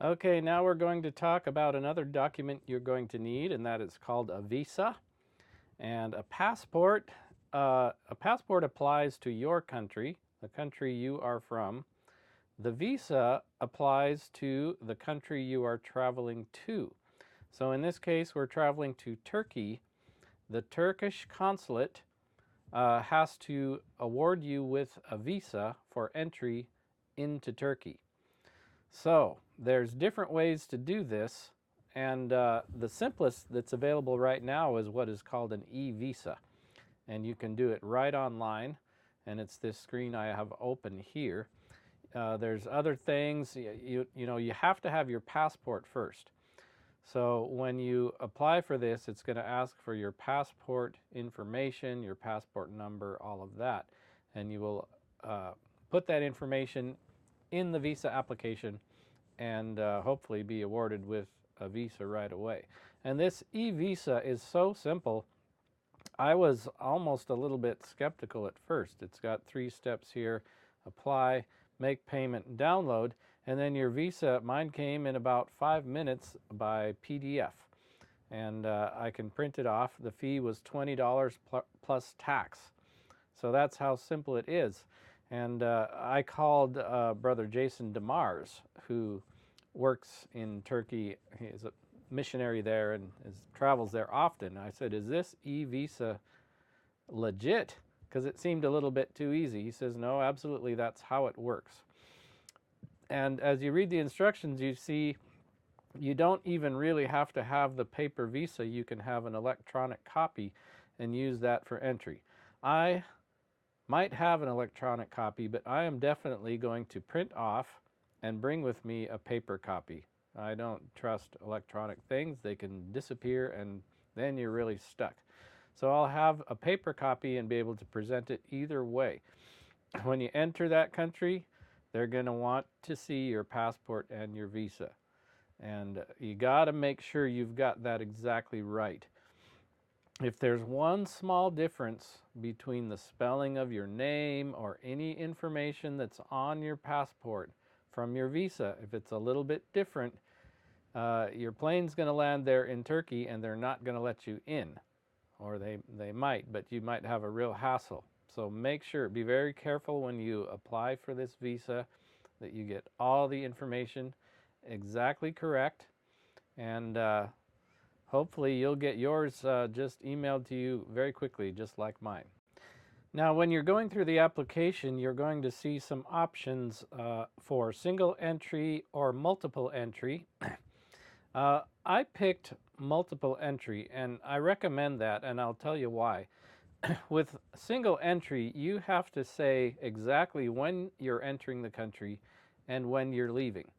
Okay, now we're going to talk about another document you're going to need, and that is called a visa. And a passport. A passport applies to your country, the country you are from. The visa applies to the country you are traveling to. So in this case, we're traveling to Turkey. The Turkish consulate has to award you with a visa for entry into Turkey. So there's different ways to do this, and the simplest that's available right now is what is called an e-visa, and you can do it right online, and it's this screen I have open here. There's other things. You have to have your passport first. So when you apply for this, it's going to ask for your passport information, your passport number, all of that, and you will put that information in the visa application and hopefully be awarded with a visa right away. And this e-visa is so simple. I was almost a little bit skeptical at first. It's got 3 steps here: apply, make payment, and download. And then your visa, mine came in about 5 minutes by PDF. And I can print it off. The fee was $20 plus tax. So that's how simple it is. And I called Brother Jason DeMars, who works in Turkey. He's a missionary there and travels there often. I said, "Is this e-visa legit?" Because it seemed a little bit too easy. He says, "No, absolutely, that's how it works." And as you read the instructions, you see you don't even really have to have the paper visa. You can have an electronic copy and use that for entry. I might have an electronic copy, but I am definitely going to print off and bring with me a paper copy. I don't trust electronic things. They can disappear and then you're really stuck. So I'll have a paper copy and be able to present it either way. When you enter that country, they're going to want to see your passport and your visa. And you got to make sure you've got that exactly right. If there's one small difference between the spelling of your name or any information that's on your passport from your visa, if it's a little bit different, your plane's going to land there in Turkey and they're not going to let you in. Or they might, but you might have a real hassle. So make sure, be very careful when you apply for this visa that you get all the information exactly correct, and hopefully you'll get yours just emailed to you very quickly, just like mine. Now, when you're going through the application, you're going to see some options for single entry or multiple entry. I picked multiple entry, and I recommend that, and I'll tell you why. With single entry, you have to say exactly when you're entering the country and when you're leaving.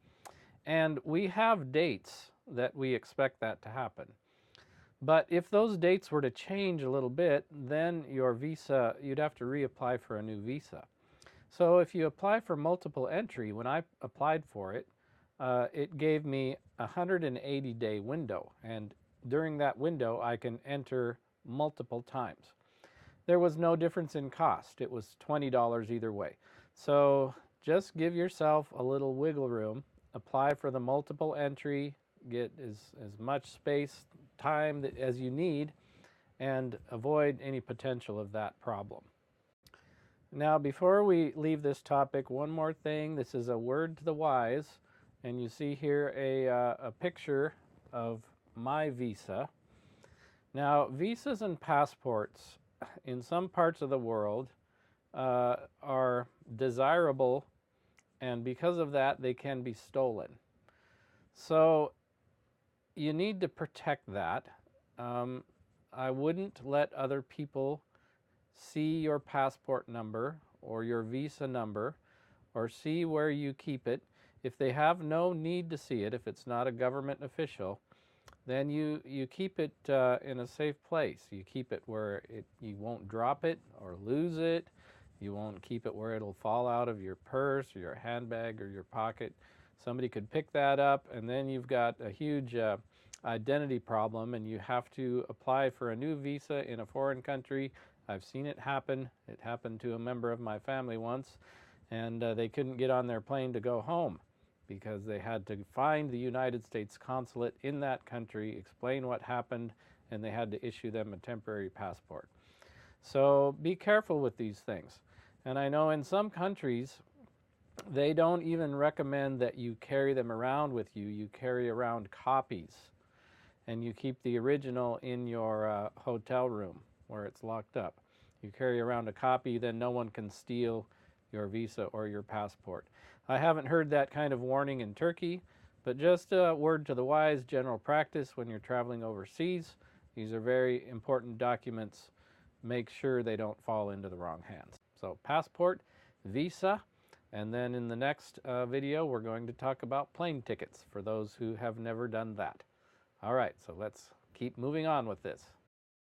And we have dates that we expect that to happen. But if those dates were to change a little bit, then your visa, you'd have to reapply for a new visa. So if you apply for multiple entry, when I applied for it, it gave me a 180-day window. And during that window, I can enter multiple times. There was no difference in cost. It was $20 either way. So just give yourself a little wiggle room. Apply for the multiple entry, get as much space, time as you need, and avoid any potential of that problem. Now, before we leave this topic, one more thing. This is a word to the wise, and you see here a picture of my visa. Now, visas and passports in some parts of the world are desirable, and because of that, they can be stolen. So you need to protect that. I wouldn't let other people see your passport number or your visa number or see where you keep it. If they have no need to see it, if it's not a government official, then you keep it in a safe place. You keep it where you won't drop it or lose it. You won't keep it where it'll fall out of your purse or your handbag or your pocket. Somebody could pick that up, and then you've got a huge identity problem, and you have to apply for a new visa in a foreign country. I've seen it happen. It happened to a member of my family once, and they couldn't get on their plane to go home because they had to find the United States consulate in that country, explain what happened, and they had to issue them a temporary passport. So be careful with these things. And I know in some countries, they don't even recommend that you carry them around with you. You carry around copies, and you keep the original in your hotel room where it's locked up. You carry around a copy, then no one can steal your visa or your passport. I haven't heard that kind of warning in Turkey, but just a word to the wise, general practice when you're traveling overseas. These are very important documents. Make sure they don't fall into the wrong hands. So passport, visa, and then in the next video we're going to talk about plane tickets for those who have never done that. All right, so let's keep moving on with this.